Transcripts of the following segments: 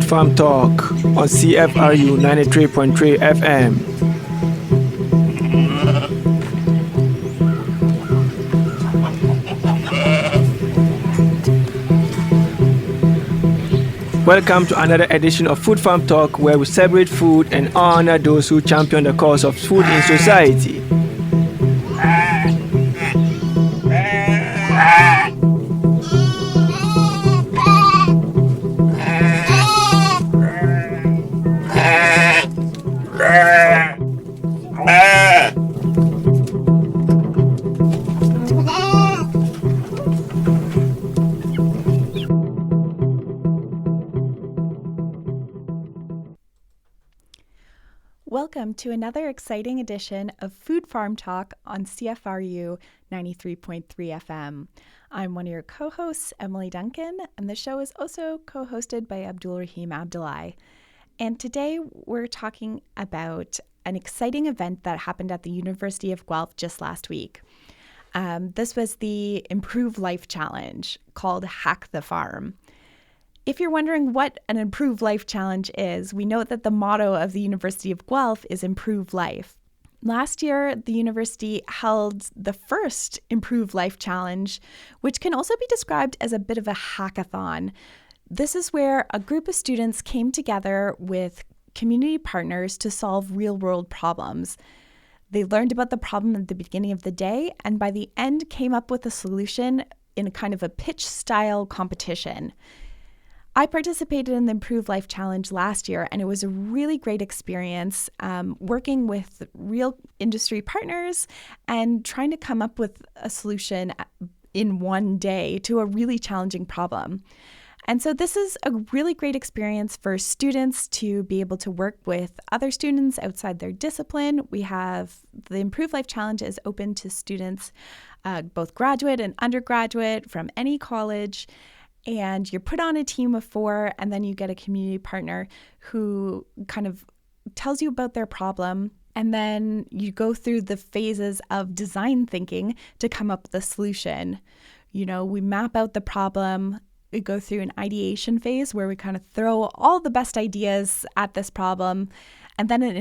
Farm Talk on CFRU 93.3 FM. Welcome to another edition of Food Farm Talk, where we celebrate food and honor those who champion the cause of food in society. Welcome to another exciting edition of Food Farm Talk on CFRU 93.3 FM. I'm one of your co-hosts, Emily Duncan, and the show is also co-hosted by Abdul Rahim Abdullahi. And today we're talking about an exciting event that happened at the University of Guelph just last week. This was the Improve Life Challenge called Hack the Farm. If you're wondering what an Improve Life Challenge is, we note that the motto of the University of Guelph is Improve Life. Last year, the university held the first Improve Life Challenge, which can also be described as a bit of a hackathon. This is where a group of students came together with community partners to solve real-world problems. They learned about the problem at the beginning of the day, and by the end came up with a solution in a kind of a pitch-style competition. I participated in the Improve Life Challenge last year, and it was a really great experience working with real industry partners and trying to come up with a solution in one day to a really challenging problem. And so this is a really great experience for students to be able to work with other students outside their discipline. We have the Improve Life Challenge is open to students, both graduate and undergraduate from any college. And you're put on a team of 4, and then you get a community partner who kind of tells you about their problem. And then you go through the phases of design thinking to come up with a solution. You know, we map out the problem. We go through an ideation phase where we kind of throw all the best ideas at this problem. And then an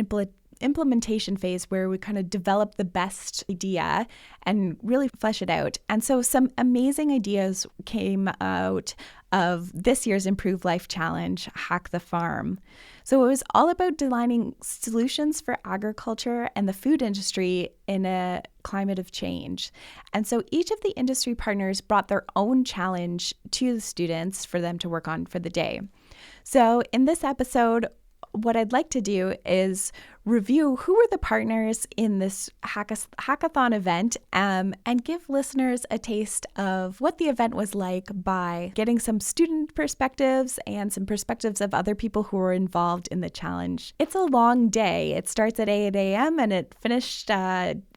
implementation phase where we kind of develop the best idea and really flesh it out. And so some amazing ideas came out of this year's Improve Life Challenge, Hack the Farm. So it was all about designing solutions for agriculture and the food industry in a climate of change. And so each of the industry partners brought their own challenge to the students for them to work on for the day. So in this episode, what I'd like to do is review who were the partners in this hackathon event and give listeners a taste of what the event was like by getting some student perspectives and some perspectives of other people who were involved in the challenge. It's a long day. It starts at 8 a.m. and it finished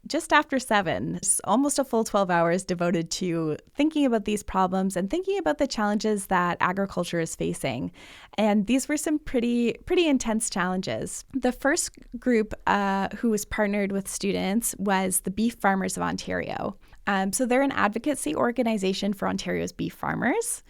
just after 7. It's almost a full 12 hours devoted to thinking about these problems and thinking about the challenges that agriculture is facing. And these were some pretty intense challenges. The first group who was partnered with students was the Beef Farmers of Ontario. So they're an advocacy organization for Ontario's beef farmers,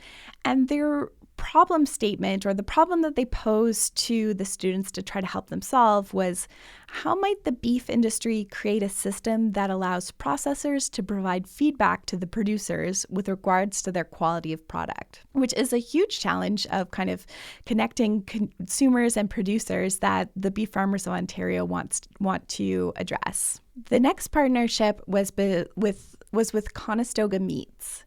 and their problem statement, or the problem that they posed to the students to try to help them solve, was how might the beef industry create a system that allows processors to provide feedback to the producers with regards to their quality of product, which is a huge challenge of kind of connecting consumers and producers that the Beef Farmers of Ontario want to address. The next partnership was with Conestoga Meats.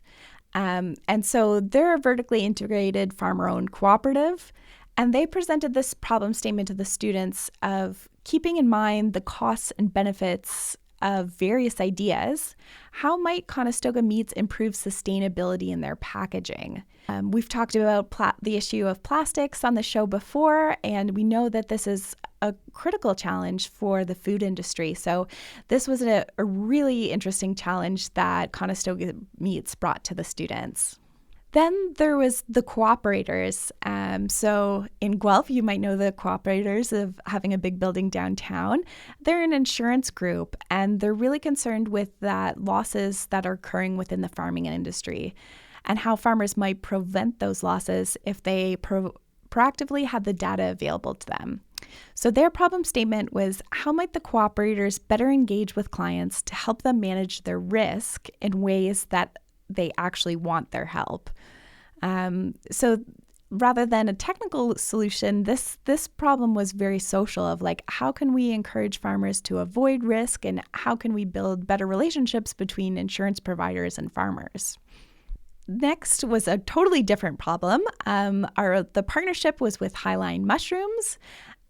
And so they're a vertically integrated farmer-owned cooperative, and they presented this problem statement to the students of keeping in mind the costs and benefits of various ideas. How might Conestoga Meats improve sustainability in their packaging? We've talked about the issue of plastics on the show before, and we know that this is a critical challenge for the food industry. So this was a really interesting challenge that Conestoga Meats brought to the students. Then there was the cooperators. So in Guelph, you might know the cooperators of having a big building downtown. They're an insurance group, and they're really concerned with that losses that are occurring within the farming industry and how farmers might prevent those losses if they proactively had the data available to them. So their problem statement was, how might the cooperators better engage with clients to help them manage their risk in ways that they actually want their help? So rather than a technical solution, this problem was very social, of like, how can we encourage farmers to avoid risk, and how can we build better relationships between insurance providers and farmers? Next was a totally different problem. The partnership was with Highline Mushrooms,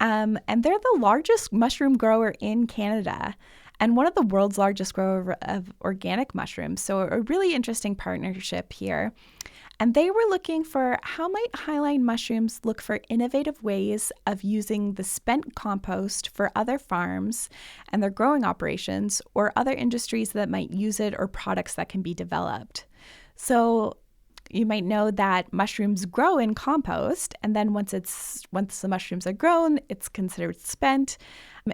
and they're the largest mushroom grower in Canada and one of the world's largest grower of organic mushrooms. So a really interesting partnership here. And they were looking for, how might Highline Mushrooms look for innovative ways of using the spent compost for other farms and their growing operations, or other industries that might use it, or products that can be developed. So you might know that mushrooms grow in compost, and then once the mushrooms are grown, it's considered spent.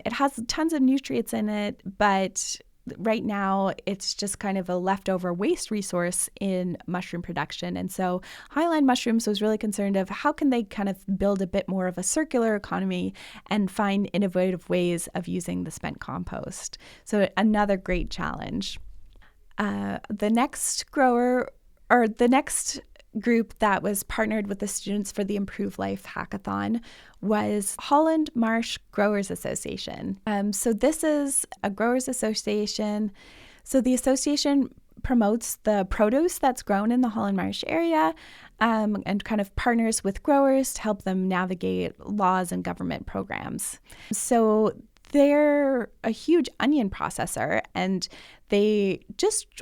It has tons of nutrients in it, but right now it's just kind of a leftover waste resource in mushroom production. And so Highline Mushrooms was really concerned of, how can they kind of build a bit more of a circular economy and find innovative ways of using the spent compost. So another great challenge. The next group that was partnered with the students for the Improve Life Hackathon was Holland Marsh Growers Association. So this is a growers association. So the association promotes the produce that's grown in the Holland Marsh area, and kind of partners with growers to help them navigate laws and government programs. So they're a huge onion processor, and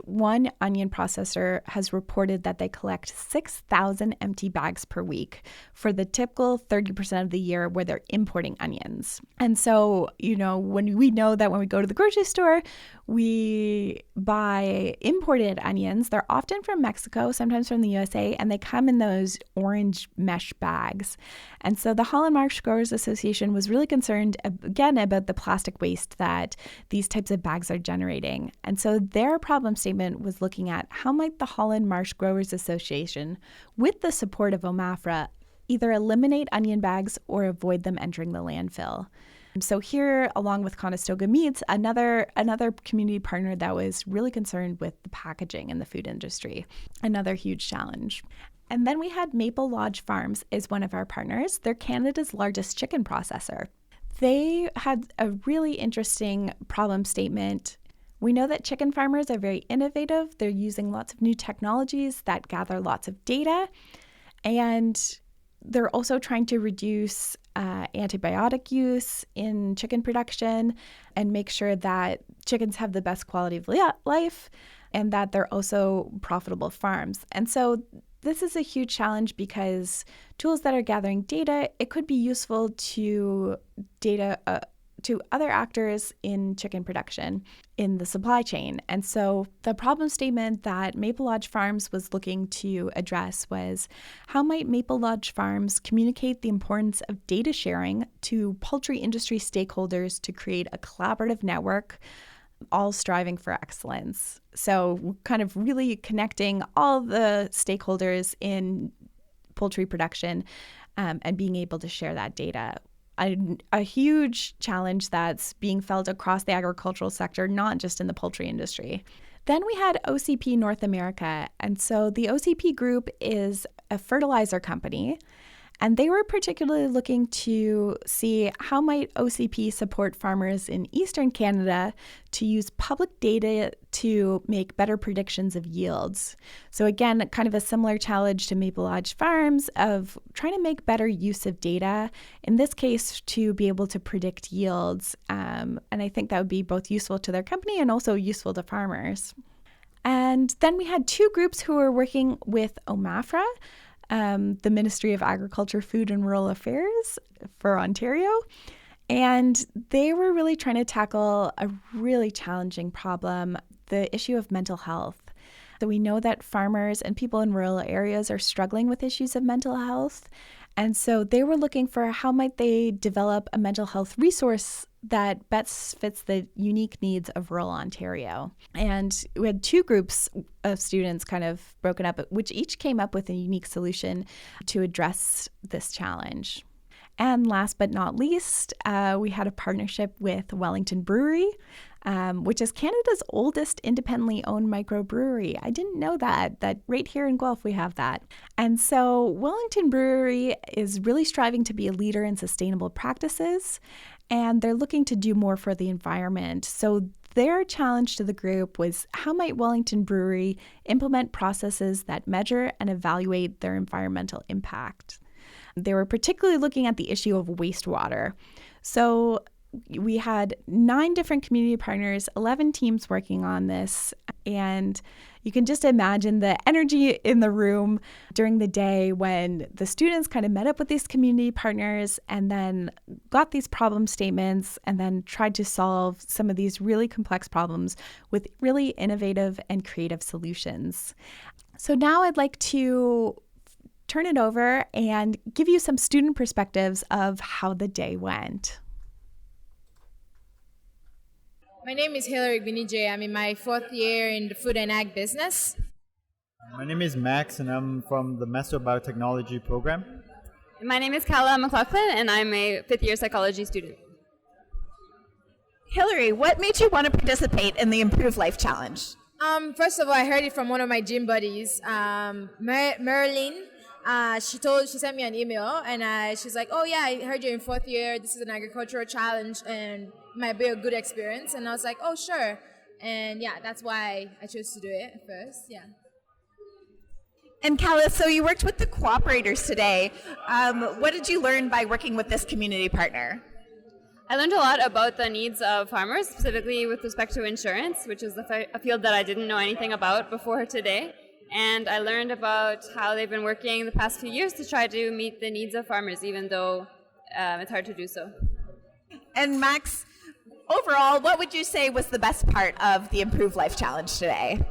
one onion processor has reported that they collect 6,000 empty bags per week for the typical 30% of the year where they're importing onions. And so, when we go to the grocery store, we buy imported onions. They're often from Mexico, sometimes from the USA, and they come in those orange mesh bags. And so the Holland Marsh Growers Association was really concerned, again, about the plastic waste that these types of bags are generating. And so their problem statement was looking at, how might the Holland Marsh Growers Association, with the support of OMAFRA, either eliminate onion bags or avoid them entering the landfill. So here, along with Conestoga Meats, another community partner that was really concerned with the packaging in the food industry, another huge challenge. And then we had Maple Lodge Farms is one of our partners. They're Canada's largest chicken processor. They had a really interesting problem statement. We know that chicken farmers are very innovative. They're using lots of new technologies that gather lots of data, and they're also trying to reduce antibiotic use in chicken production and make sure that chickens have the best quality of life, and that they're also profitable farms. And so this is a huge challenge, because tools that are gathering data, it could be useful to other actors in chicken production in the supply chain. And so the problem statement that Maple Lodge Farms was looking to address was, how might Maple Lodge Farms communicate the importance of data sharing to poultry industry stakeholders to create a collaborative network, all striving for excellence? So kind of really connecting all the stakeholders in poultry production, and being able to share that data. A huge challenge that's being felt across the agricultural sector, not just in the poultry industry. Then we had OCP North America. And so the OCP group is a fertilizer company, and they were particularly looking to see, how might OCP support farmers in Eastern Canada to use public data to make better predictions of yields. So again, kind of a similar challenge to Maple Lodge Farms of trying to make better use of data, in this case to be able to predict yields. And I think that would be both useful to their company and also useful to farmers. And then we had two groups who were working with OMAFRA, the Ministry of Agriculture, Food and Rural Affairs for Ontario. And they were really trying to tackle a really challenging problem, the issue of mental health. So we know that farmers and people in rural areas are struggling with issues of mental health. And so they were looking for, how might they develop a mental health resource that best fits the unique needs of rural Ontario. And we had two groups of students kind of broken up, which each came up with a unique solution to address this challenge. And last but not least, we had a partnership with Wellington Brewery, which is Canada's oldest independently owned microbrewery. I didn't know that right here in Guelph we have that. And so Wellington Brewery is really striving to be a leader in sustainable practices, and they're looking to do more for the environment. So their challenge to the group was, how might Wellington Brewery implement processes that measure and evaluate their environmental impact? They were particularly looking at the issue of wastewater. So we had 9 different community partners, 11 teams working on this, and you can just imagine the energy in the room during the day when the students kind of met up with these community partners and then got these problem statements and then tried to solve some of these really complex problems with really innovative and creative solutions. So now I'd like to turn it over and give you some student perspectives of how the day went. My name is Hilary Binijay. I'm in my 4th year in the food and ag business. My name is Max, and I'm from the Master of Biotechnology program. My name is Kala McLaughlin, and I'm a 5th year psychology student. Hilary, what made you want to participate in the Improve Life Challenge? First of all, I heard it from one of my gym buddies, Merlin. She sent me an email, and she's like, "Oh yeah, I heard you're in 4th year. This is an agricultural challenge, and might be a good experience." And I was like, "Oh sure," and yeah, that's why I chose to do it at first. Yeah. And Kala, so you worked with the cooperators today. What did you learn by working with this community partner? I learned a lot about the needs of farmers, specifically with respect to insurance, which is a field that I didn't know anything about before today. And I learned about how they've been working the past few years to try to meet the needs of farmers, even though it's hard to do so. And Max, overall, what would you say was the best part of the Improve Life Challenge today?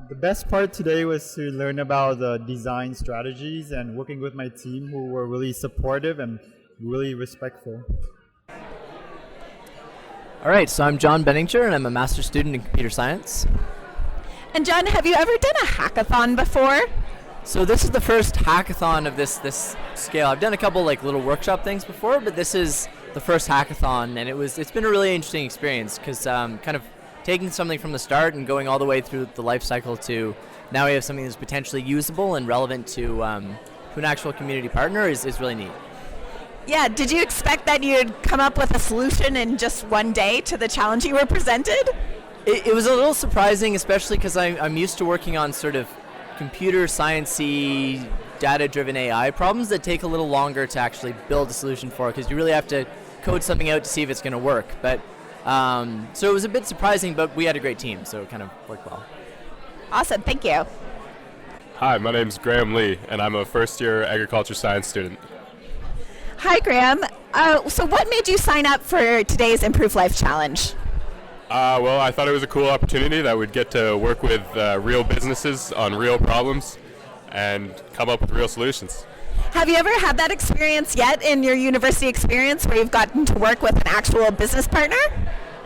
The best part today was to learn about the design strategies and working with my team, who were really supportive and really respectful. All right, so I'm John Benninger, and I'm a master's student in computer science. And John, have you ever done a hackathon before? So this is the first hackathon of this scale. I've done a couple little workshop things before, but this is the first hackathon, and it's been a really interesting experience because kind of taking something from the start and going all the way through the life cycle to now we have something that's potentially usable and relevant to an actual community partner is really neat. Yeah, did you expect that you'd come up with a solution in just one day to the challenge you were presented? It was a little surprising, especially because I'm used to working on sort of computer science-y, data-driven AI problems that take a little longer to actually build a solution for, because you really have to code something out to see if it's going to work. But so it was a bit surprising, but we had a great team, so it kind of worked well. Awesome, thank you. Hi, my name's Graham Lee, and I'm a first-year agriculture science student. Hi, Graham. So what made you sign up for today's Improve Life Challenge? Well, I thought it was a cool opportunity that we'd get to work with real businesses on real problems and come up with real solutions. Have you ever had that experience yet in your university experience where you've gotten to work with an actual business partner?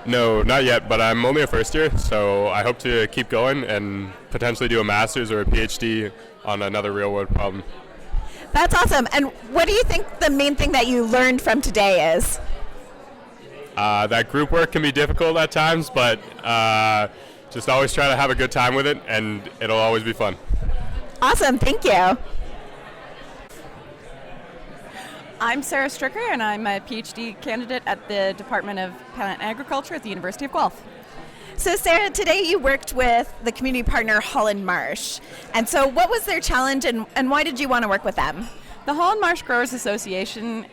No, not yet, but I'm only a first year, so I hope to keep going and potentially do a master's or a PhD on another real-world problem. That's awesome. And what do you think the main thing that you learned from today is? That group work can be difficult at times, but just always try to have a good time with it, and it'll always be fun. Awesome. Thank you. I'm Sarah Stricker, and I'm a PhD candidate at the Department of Plant Agriculture at the University of Guelph. So Sarah, today you worked with the community partner Holland Marsh. And so what was their challenge and why did you want to work with them? The Holland Marsh Growers Association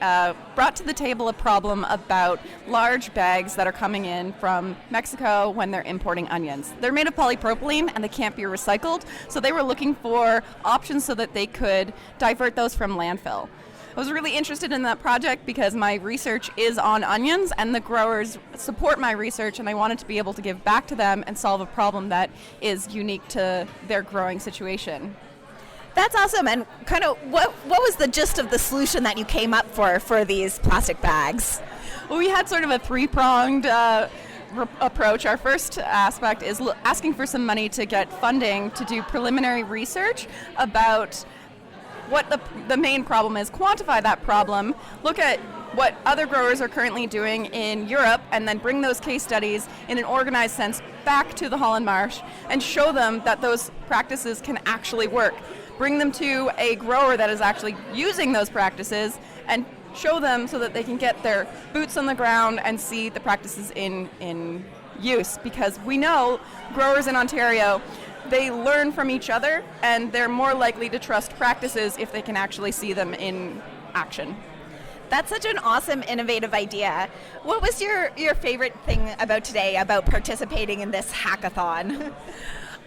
brought to the table a problem about large bags that are coming in from Mexico when they're importing onions. They're made of polypropylene and they can't be recycled, so they were looking for options so that they could divert those from landfill. I was really interested in that project because my research is on onions and the growers support my research, and I wanted to be able to give back to them and solve a problem that is unique to their growing situation. That's awesome. And kind of what was the gist of the solution that you came up for these plastic bags? Well, we had sort of a three-pronged approach. Our first aspect is asking for some money to get funding to do preliminary research about what the main problem is, quantify that problem, look at what other growers are currently doing in Europe, and then bring those case studies in an organized sense back to the Holland Marsh and show them that those practices can actually work. Bring them to a grower that is actually using those practices and show them so that they can get their boots on the ground and see the practices in use. Because we know growers in Ontario, they learn from each other and they're more likely to trust practices if they can actually see them in action. That's such an awesome, innovative idea. What was your favorite thing about today, about participating in this hackathon?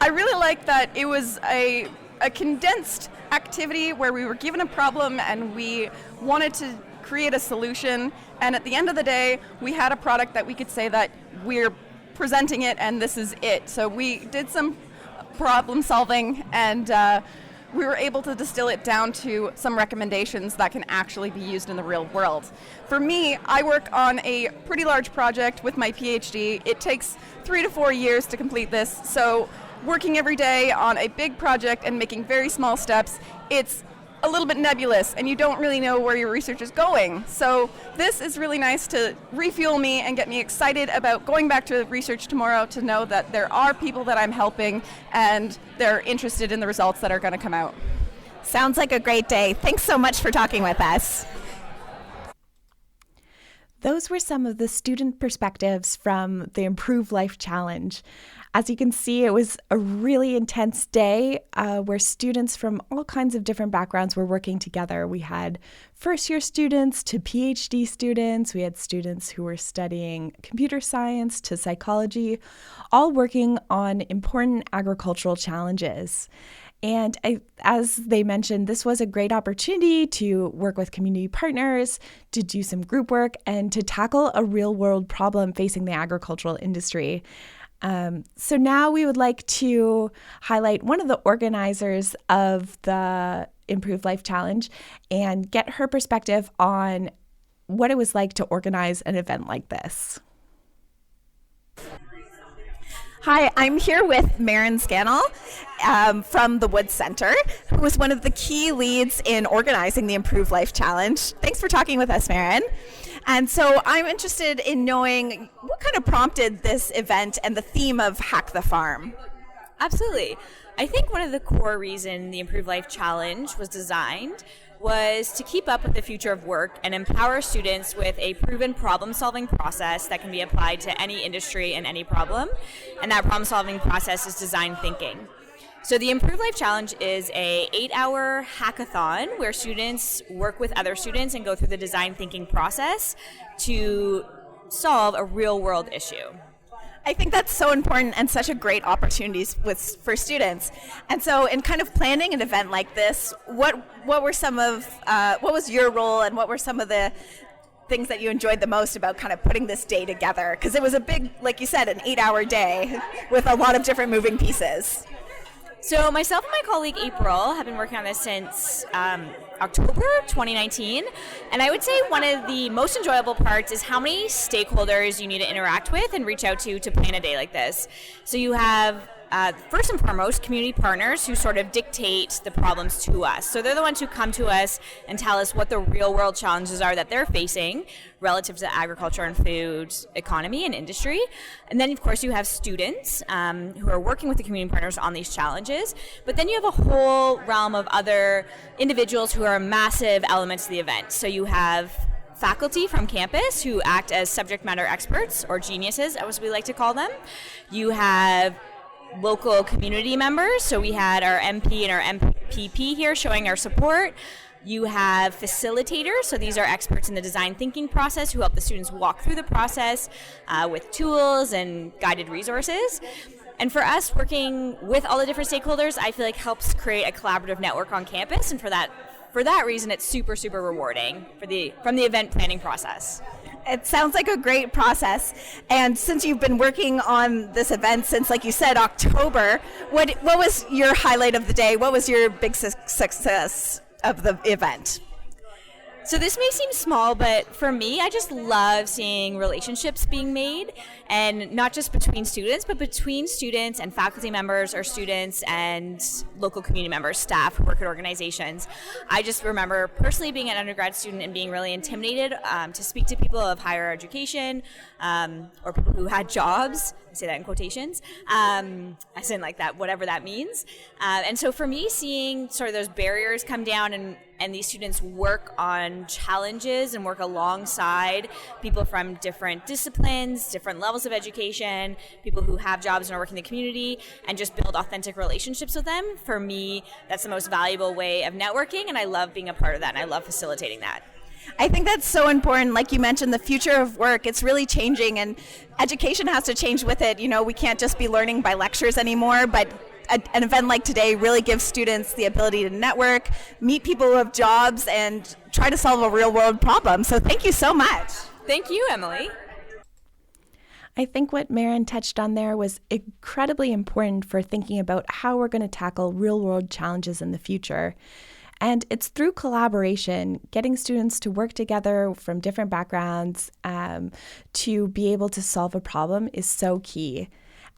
I really liked that it was a condensed activity where we were given a problem and we wanted to create a solution, and at the end of the day we had a product that we could say that we're presenting it and this is it. So we did some problem solving and we were able to distill it down to some recommendations that can actually be used in the real world. For me, I work on a pretty large project with my PhD. It takes 3 to 4 years to complete this, so working every day on a big project and making very small steps, it's a little bit nebulous and you don't really know where your research is going. So this is really nice to refuel me and get me excited about going back to research tomorrow, to know that there are people that I'm helping and they're interested in the results that are going to come out. Sounds like a great day. Thanks so much for talking with us. Those were some of the student perspectives from the Improve Life Challenge. As you can see, it was a really intense day where students from all kinds of different backgrounds were working together. We had first-year students to PhD students. We had students who were studying computer science to psychology, all working on important agricultural challenges. And as they mentioned, this was a great opportunity to work with community partners, to do some group work, and to tackle a real-world problem facing the agricultural industry. So now we would like to highlight one of the organizers of the Improve Life Challenge and get her perspective on what it was like to organize an event like this. Hi, I'm here with Marin Scannell from the Wood Center, who was one of the key leads in organizing the Improve Life Challenge. Thanks for talking with us, Marin. And so I'm interested in knowing what kind of prompted this event and the theme of Hack the Farm. Absolutely. I think one of the core reasons the Improve Life Challenge was designed was to keep up with the future of work and empower students with a proven problem-solving process that can be applied to any industry and any problem. And that problem-solving process is design thinking. So the Improve Life Challenge is a 8-hour hackathon where students work with other students and go through the design thinking process to solve a real-world issue. I think that's so important and such a great opportunity for students. And so in kind of planning an event like this, what was your role and what were some of the things that you enjoyed the most about kind of putting this day together? Because it was a big, like you said, an 8-hour day with a lot of different moving pieces. So myself and my colleague April have been working on this since October 2019, and I would say one of the most enjoyable parts is how many stakeholders you need to interact with and reach out to plan a day like this. So you have first and foremost, community partners who sort of dictate the problems to us. So they're the ones who come to us and tell us what the real world challenges are that they're facing relative to the agriculture and food economy and industry. And then, of course, you have students who are working with the community partners on these challenges. But then you have a whole realm of other individuals who are massive elements of the event. So you have faculty from campus who act as subject matter experts, or geniuses, as we like to call them. You have local community members, so we had our MP and our MPP here showing our support. You have facilitators, so these are experts in the design thinking process who help the students walk through the process with tools and guided resources. And for us, working with all the different stakeholders, I feel like helps create a collaborative network on campus, and for that reason, it's super, super rewarding from the event planning process. It sounds like a great process. And since you've been working on this event since, like you said, October, what was your highlight of the day? What was your big success of the event? So this may seem small, but for me, I just love seeing relationships being made, and not just between students, but between students and faculty members, or students and local community members, staff who work at organizations. I just remember personally being an undergrad student and being really intimidated to speak to people of higher education, or people who had jobs. I say that in quotations, as in like that, whatever that means. And so for me, seeing sort of those barriers come down and these students work on challenges and work alongside people from different disciplines, different levels of education, people who have jobs and are working in the community, and just build authentic relationships with them. For me, that's the most valuable way of networking, and I love being a part of that, and I love facilitating that. I think that's so important. Like you mentioned, the future of work, it's really changing, and education has to change with it. You know, we can't just be learning by lectures anymore, but an event like today really gives students the ability to network, meet people who have jobs, and try to solve a real world problem. So thank you so much. Thank you, Emily. I think what Maren touched on there was incredibly important for thinking about how we're going to tackle real world challenges in the future. And it's through collaboration, getting students to work together from different backgrounds to be able to solve a problem is so key.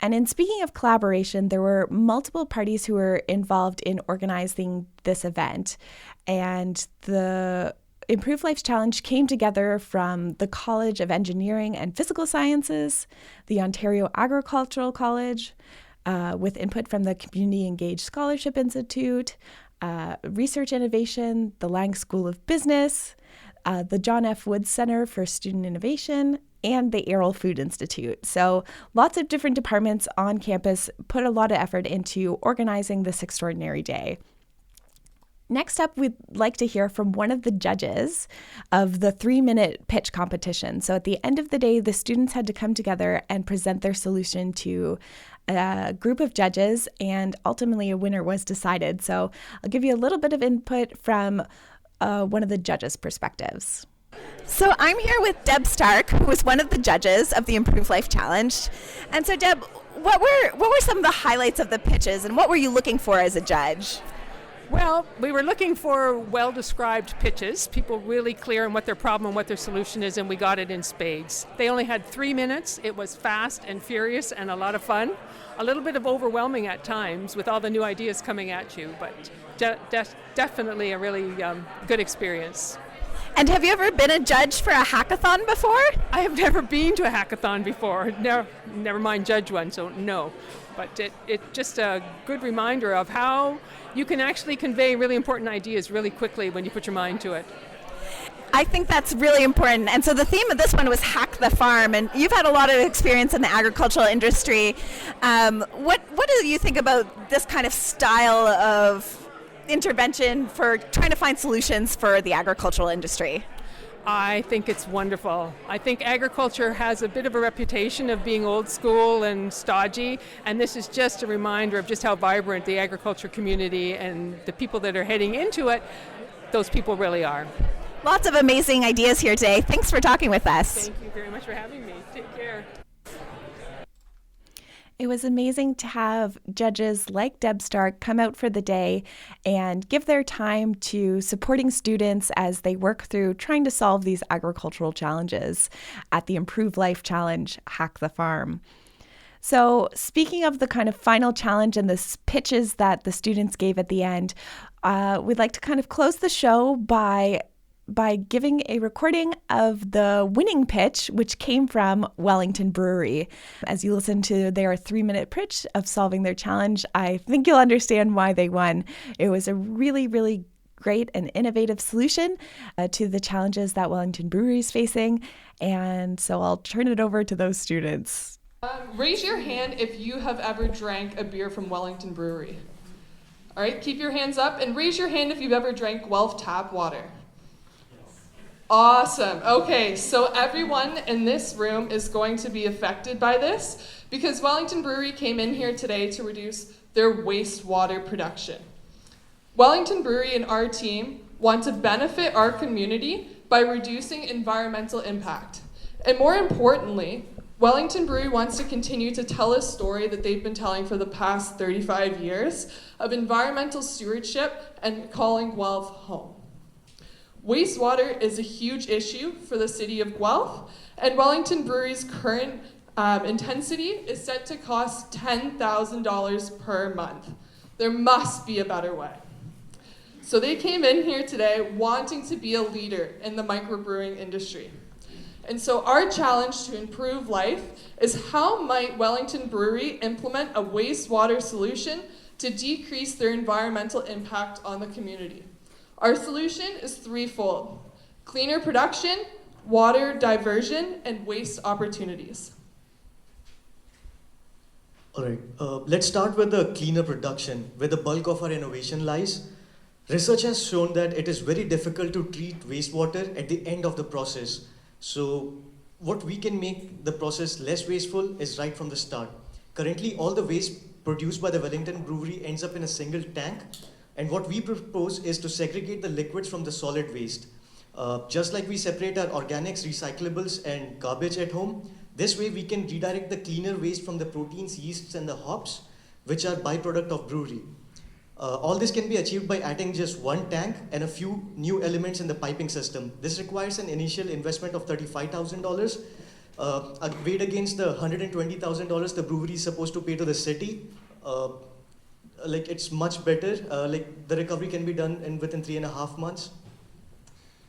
And in speaking of collaboration, there were multiple parties who were involved in organizing this event. And the Improved Life Challenge came together from the College of Engineering and Physical Sciences, the Ontario Agricultural College, with input from the Community Engaged Scholarship Institute, Research Innovation, the Lang School of Business, the John F. Woods Center for Student Innovation, and the Errol Food Institute. So lots of different departments on campus put a lot of effort into organizing this extraordinary day. Next up, we'd like to hear from one of the judges of the 3-minute pitch competition. So at the end of the day, the students had to come together and present their solution to a group of judges, and ultimately a winner was decided. So I'll give you a little bit of input from one of the judges' perspectives. So I'm here with Deb Stark, who was one of the judges of the Improved Life Challenge. And so Deb, what were some of the highlights of the pitches, and what were you looking for as a judge? Well, we were looking for well-described pitches, people really clear on what their problem and what their solution is, and we got it in spades. They only had 3 minutes. It was fast and furious and a lot of fun. A little bit of overwhelming at times with all the new ideas coming at you, but definitely a really good experience. And have you ever been a judge for a hackathon before? I have never been to a hackathon before, never mind judge one, so no. But it's just a good reminder of how you can actually convey really important ideas really quickly when you put your mind to it. I think that's really important. And so the theme of this one was Hack the Farm, and you've had a lot of experience in the agricultural industry. What do you think about this kind of style of intervention for trying to find solutions for the agricultural industry? I think it's wonderful. I think agriculture has a bit of a reputation of being old school and stodgy, and this is just a reminder of just how vibrant the agriculture community and the people that are heading into it, those people really are. Lots of amazing ideas here today. Thanks for talking with us. Thank you very much for having me. Take care. It was amazing to have judges like Deb Stark come out for the day and give their time to supporting students as they work through trying to solve these agricultural challenges at the Improved Life Challenge, Hack the Farm. So speaking of the kind of final challenge and the pitches that the students gave at the end, we'd like to kind of close the show by giving a recording of the winning pitch, which came from Wellington Brewery. As you listen to their 3-minute pitch of solving their challenge, I think you'll understand why they won. It was a really, really great and innovative solution to the challenges that Wellington Brewery is facing. And so I'll turn it over to those students. Raise your hand if you have ever drank a beer from Wellington Brewery. All right, keep your hands up and raise your hand if you've ever drank Guelph tap water. Awesome. Okay, so everyone in this room is going to be affected by this because Wellington Brewery came in here today to reduce their wastewater production. Wellington Brewery and our team want to benefit our community by reducing environmental impact. And more importantly, Wellington Brewery wants to continue to tell a story that they've been telling for the past 35 years of environmental stewardship and calling Guelph home. Wastewater is a huge issue for the city of Guelph, and Wellington Brewery's current intensity is set to cost $10,000 per month. There must be a better way. So they came in here today wanting to be a leader in the microbrewing industry. And so our challenge to improve life is how might Wellington Brewery implement a wastewater solution to decrease their environmental impact on the community. Our solution is threefold: cleaner production, water diversion, and waste opportunities. All right, let's start with the cleaner production, where the bulk of our innovation lies. Research has shown that it is very difficult to treat wastewater at the end of the process. So what we can make the process less wasteful is right from the start. Currently, all the waste produced by the Wellington Brewery ends up in a single tank. And what we propose is to segregate the liquids from the solid waste. Just like we separate our organics, recyclables, and garbage at home, this way we can redirect the cleaner waste from the proteins, yeasts, and the hops, which are byproduct of brewery. All this can be achieved by adding just one tank and a few new elements in the piping system. This requires an initial investment of $35,000, weighed against the $120,000 the brewery is supposed to pay to the city. It's much better. The recovery can be done within 3.5 months.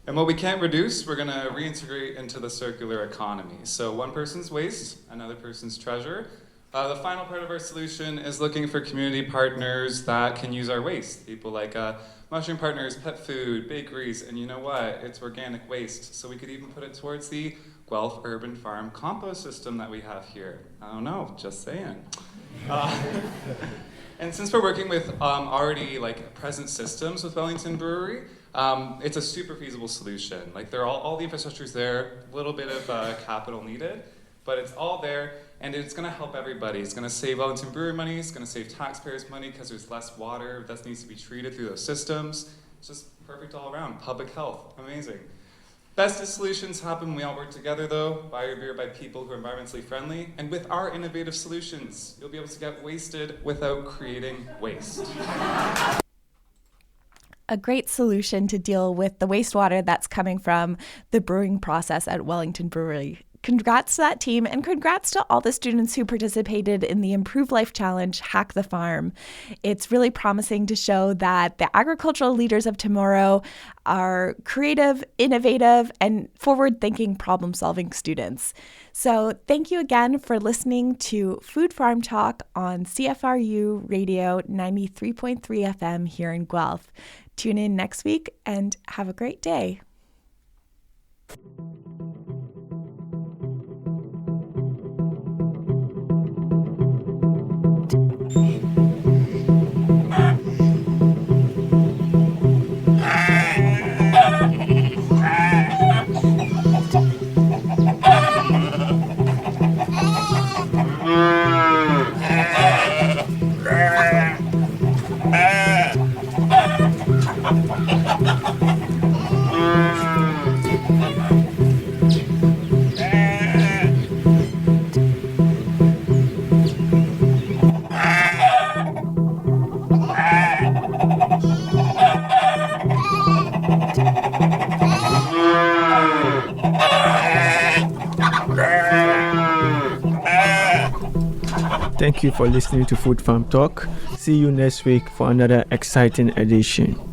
And what we can't reduce, we're going to reintegrate into the circular economy. So one person's waste, another person's treasure. The final part of our solution is looking for community partners that can use our waste. People like mushroom partners, pet food, bakeries, and you know what? It's organic waste. So we could even put it towards the Guelph Urban Farm compost system that we have here. I don't know, just saying. And since we're working with already present systems with Wellington Brewery, it's a super feasible solution. They're all the infrastructure's there, a little bit of capital needed, but it's all there, and it's going to help everybody. It's going to save Wellington Brewery money. It's going to save taxpayers money because there's less water that needs to be treated through those systems. It's just perfect all around. Public health, amazing. Bestest solutions happen when we all work together, though. Buy your beer by people who are environmentally friendly. And with our innovative solutions, you'll be able to get wasted without creating waste. A great solution to deal with the wastewater that's coming from the brewing process at Wellington Brewery. Congrats to that team, and congrats to all the students who participated in the Improve Life Challenge, Hack the Farm. It's really promising to show that the agricultural leaders of tomorrow are creative, innovative, and forward-thinking problem-solving students. So thank you again for listening to Food Farm Talk on CFRU Radio 93.3 FM here in Guelph. Tune in next week and have a great day. Thank you for listening to Food Farm Talk. See you next week for another exciting edition.